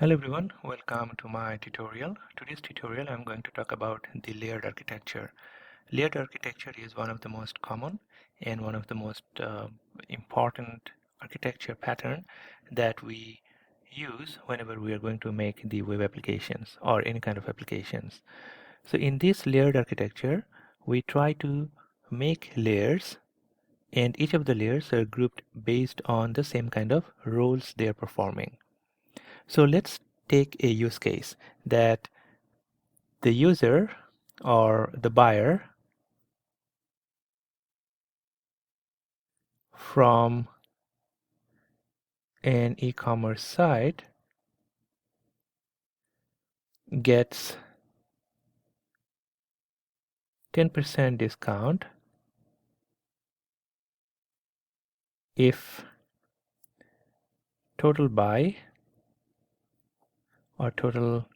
Hello everyone, welcome to my tutorial. Today's tutorial I'm going to talk about the layered architecture. Layered architecture is one of the most common and one of the most important architecture pattern that we use whenever we are going to make the web applications or any kind of applications. So in this layered architecture, we try to make layers, and each of the layers are grouped based on the same kind of roles they are performing. So let's take a use case that the user or the buyer from an e-commerce site gets 10% discount if total buy or total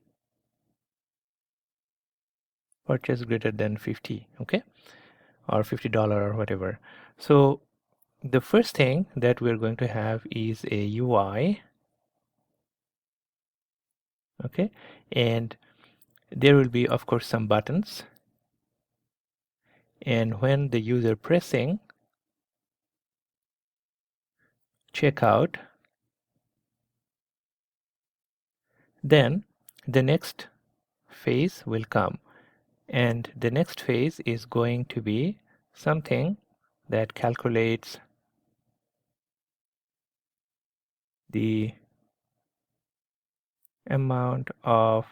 purchase greater than 50, okay, or $50 or whatever. So the first thing that we're going to have is a UI, okay, and there will be of course some buttons, and when the user pressing checkout, then the next phase will come, and the next phase is going to be something that calculates the amount of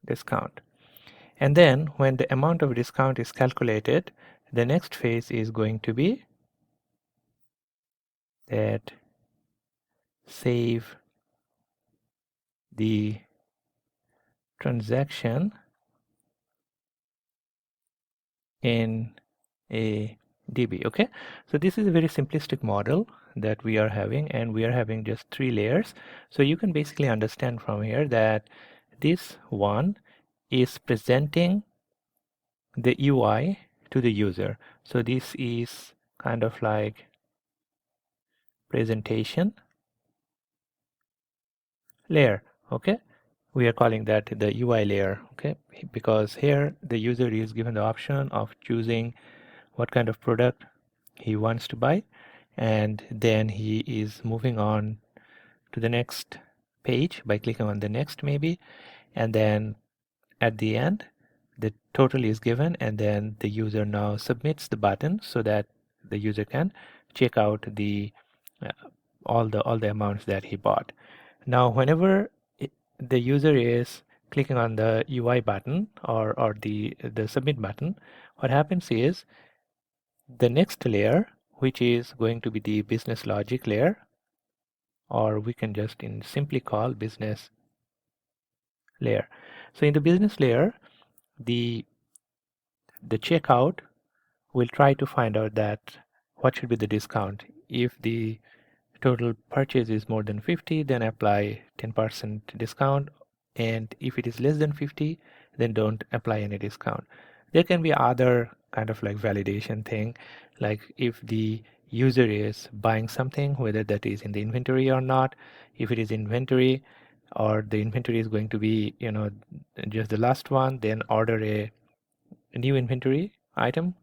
discount. And then when the amount of discount is calculated, the next phase is going to be that save the transaction in a DB. Okay, so this is a very simplistic model that we are having, and we are having just 3 layers. So you can basically understand from here that this one is presenting the UI to the user. So this is kind of like presentation layer. Okay, we are calling that the UI layer. Okay, because here the user is given the option of choosing what kind of product he wants to buy, and then he is moving on to the next page by clicking on the next maybe, and then at the end the total is given, and then the user now submits the button so that the user can check out the uh, all the amounts that he bought. Now whenever the user is clicking on the UI button or the submit button, what happens is the next layer, which is going to be the business logic layer, or we can just simply call business layer. So in the business layer, the checkout will try to find out that what should be the discount. If the total purchase is more than 50, then apply 10% discount, and if it is less than 50, then don't apply any discount. There can be other kind of like validation thing, like if the user is buying something, whether that is in the inventory or not. If it is inventory, or the inventory is going to be, just the last one, then order a new inventory item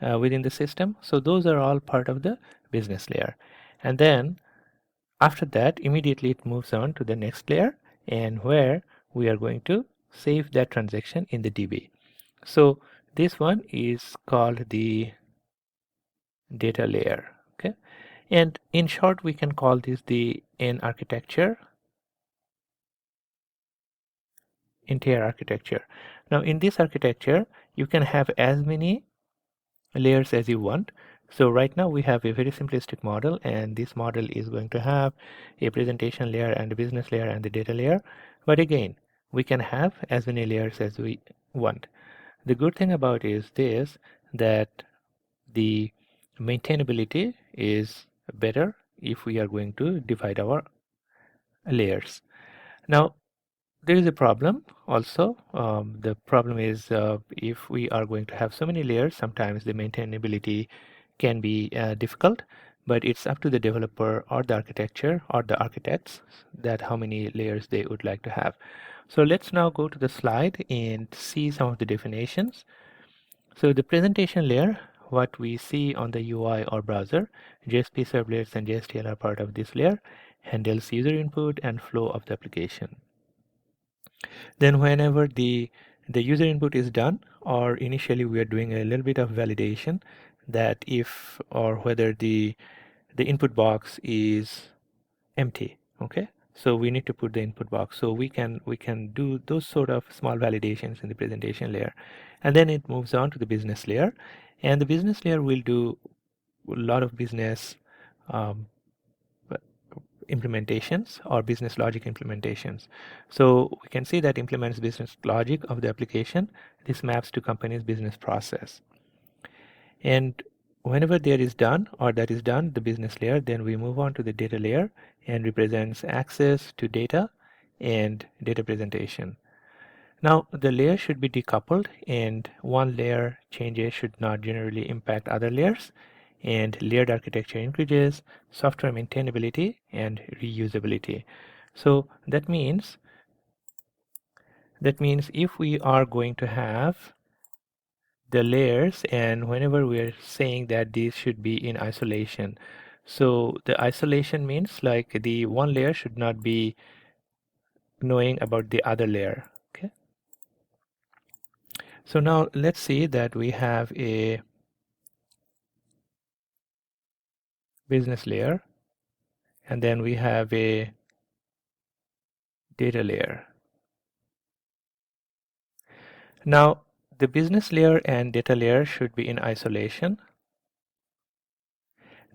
within the system. So those are all part of the business layer. And then after that, immediately it moves on to the next layer, and where we are going to save that transaction in the DB. So this one is called the data layer. Okay, and in short, we can call this the N architecture, entire architecture. Now in this architecture, you can have as many layers as you want. So right now we have a very simplistic model, and this model is going to have a presentation layer and a business layer and the data layer. But again, we can have as many layers as we want. The good thing about is this, that the maintainability is better if we are going to divide our layers. Now there is a problem also. The problem is if we are going to have so many layers, sometimes the maintainability can be difficult. but it's up to the developer or the architecture or the architects that how many layers they would like to have. So let's now go to the slide and see some of the definitions. So the presentation layer, what we see on the UI or browser, JSP servlets and JSTL are part of this layer, handles user input and flow of the application. Then whenever the user input is done, or initially we are doing a little bit of validation that if or whether the input box is empty, okay? So we need to put the input box. So we can do those sort of small validations in the presentation layer. And then it moves on to the business layer. And the business layer will do a lot of business um, implementations or business logic implementations. So we can see that implements business logic of the application. This maps to company's business process. And whenever there is done or that is done, the business layer, then we move on to the data layer and represents access to data and data presentation. Now the layer should be decoupled and one layer changes should not generally impact other layers, and layered architecture increases software maintainability and reusability. So that means if we are going to have the layers, and whenever we're saying that these should be in isolation, so the isolation means like the one layer should not be knowing about the other layer. Okay, so now let's see that we have a business layer and then we have a data layer. Now the business layer and data layer should be in isolation.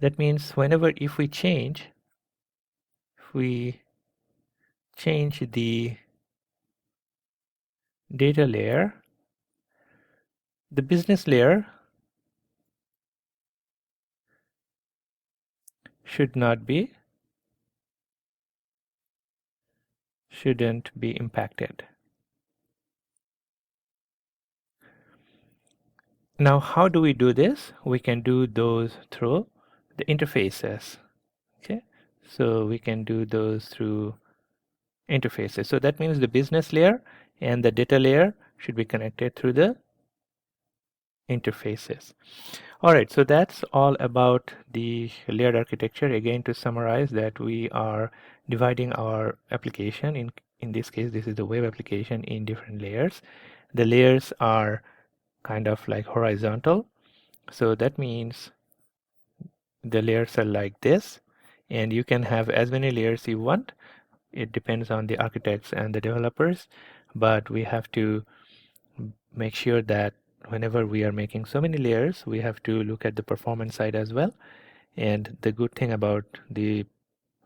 That means whenever if we change the data layer, the business layer shouldn't be impacted. Now how do we do this? We can do those through the interfaces. Okay, so we can do those through interfaces. So that means the business layer and the data layer should be connected through the interfaces. All right, so that's all about the layered architecture. Again, to summarize that we are dividing our application, in this case this is the web application, in different layers. The layers are kind of like horizontal, so that means the layers are like this, and you can have as many layers you want. It depends on the architects and the developers, but we have to make sure that whenever we are making so many layers, we have to look at the performance side as well. And the good thing about the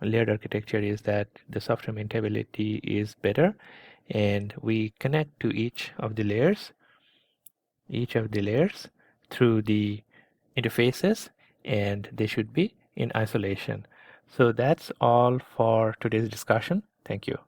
layered architecture is that the software maintainability is better, and we connect to each of the layers through the interfaces, and they should be in isolation. So that's all for today's discussion. Thank you.